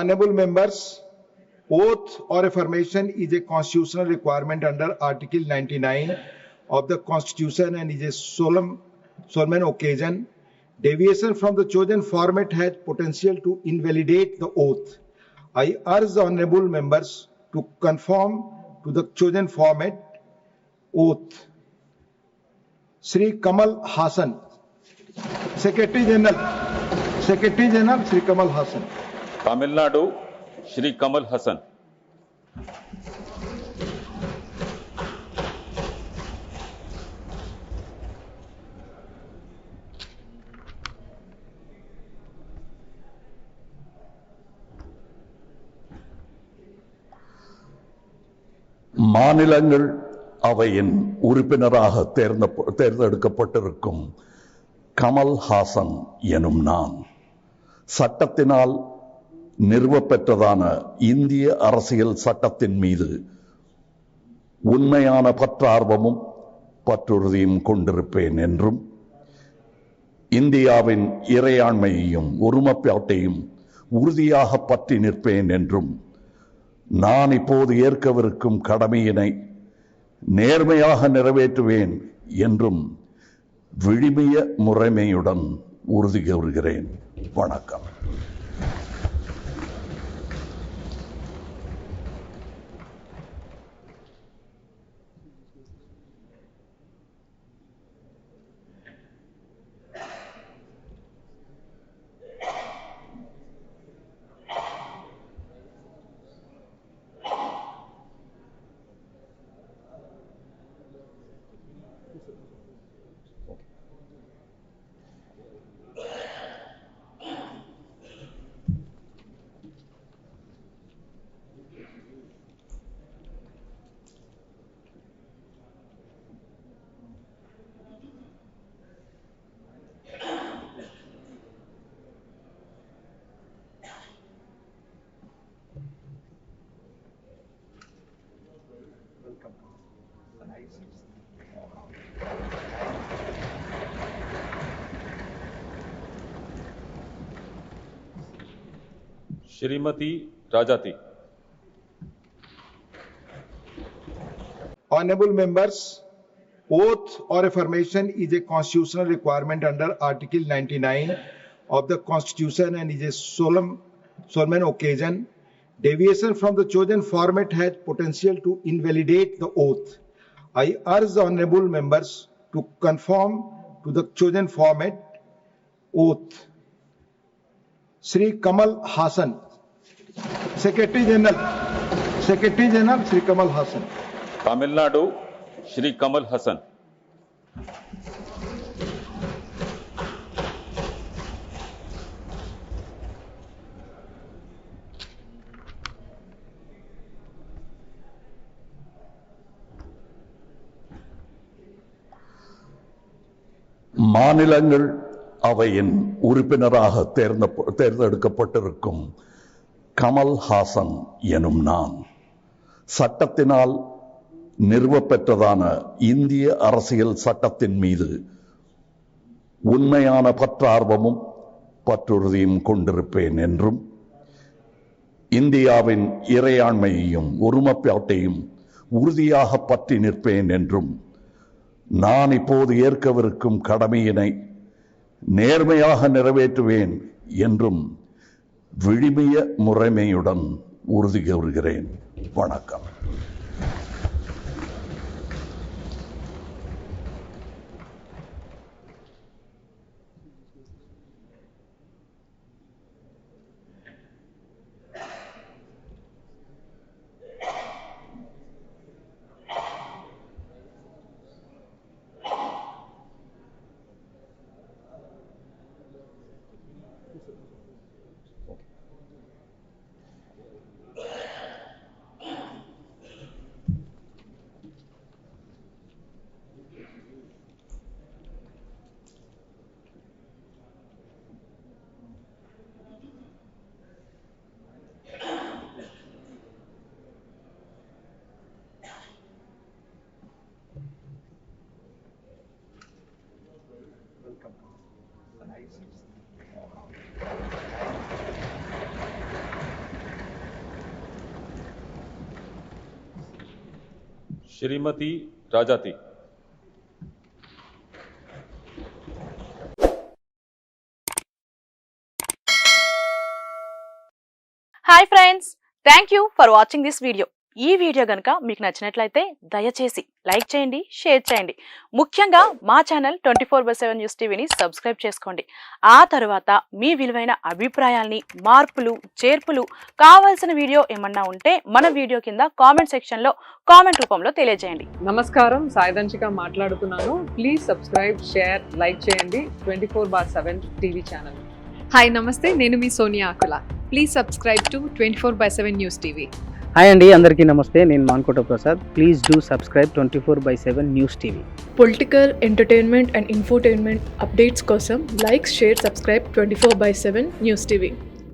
Honorable members, oath or affirmation is a constitutional requirement under Article 99 of the Constitution and is a solemn occasion. Deviation from the chosen format has potential to invalidate the oath. I urge the honorable members to conform to the chosen format. Oath. Sri Kamal Hassan, Secretary General, Sri Kamal Hassan. Tamil Nadu, Shri Kamal Hassan. மாநிலங்கள் அவையின் உறுப்பினராக தேர்ந்தெடுக்கப்பட்டிருக்கும் கமல் ஹாசன் எனும் நான் சட்டத்தினால் நிறுவப்பெற்றதான இந்திய அரசியல் சட்டத்தின் மீது உண்மையான பற்றார்வமும் பற்றுறுதியும் கொண்டிருப்பேன் என்றும் இந்தியாவின் இறையாண்மையையும் ஒருமைப்பாட்டையும் உறுதியாக பற்றி நிற்பேன் என்றும் நான் இப்போது ஏற்கவிருக்கும் கடமையினை நேர்மையாக நிறைவேற்றுவேன் என்றும் விழுமிய முறைமையுடன் உறுதி கூறுகிறேன். வணக்கம். Shrimati Rajati. Honorable members, oath or affirmation is a constitutional requirement under Article 99 of the Constitution and is a solemn occasion. Deviation from the chosen format has potential to invalidate the oath. I urge the honorable members to conform to the chosen format. Oath. Sri Kamal Hassan, Secretary General, Sri Kamal Hassan. Tamil Nadu, Shri Kamal Hassan. மாநிலங்கள் அவையின் உறுப்பினராக தேர்ந்தெடுக்கப்பட்டிருக்கும் கமல் ஹாசன் எனும் நான் சட்டத்தினால் நிறுவப்பெற்றதான இந்திய அரசியல் சட்டத்தின் மீது உண்மையான பற்றார்வமும் பற்றுறுதியும் கொண்டிருப்பேன் என்றும் இந்தியாவின் இறையாண்மையையும் ஒருமைப்பாட்டையும் உறுதியாக பற்றி நிற்பேன் என்றும் நான் இப்போது ஏற்கவிருக்கும் கடமையினை நேர்மையாக நிறைவேற்றுவேன் என்றும் விழுமிய முறைமையுடன் உறுதி கூறுகிறேன். வணக்கம். Shrimati Rajati. Hi friends, thank you for watching this video. ఈ వీడియో కనుక మీకు నచ్చినట్లయితే దయచేసి లైక్ చేయండి, షేర్ చేయండి. ముఖ్యంగా మా ఛానల్ 24/7 న్యూస్ టీవీని సబ్స్క్రైబ్ చేసుకోండి. ఆ తర్వాత మీ విలువైన అభిప్రాయాల్ని, మార్పులు, చేర్పులు, కావాల్సిన వీడియో ఏమన్నా ఉంటే మన వీడియో కింద కామెంట్ సెక్షన్లో కామెంట్ రూపంలో తెలియజేయండి. నమస్కారం, సాయిదంచిక మాట్లాడుతున్నాను. ప్లీజ్ సబ్స్క్రైబ్, షేర్, లైక్ చేయండి 24/7 టీవీ ఛానల్. హాయ్ నమస్తే, నేను మీ Sonia Akula. Please subscribe to 24/7 news TV. Hi అండి, అందరికీ నమస్తే. నేను Mankota Prasad. Please do subscribe 24/7 news TV. Political, entertainment and infotainment updates కోసం like, share, subscribe 24/7 news TV.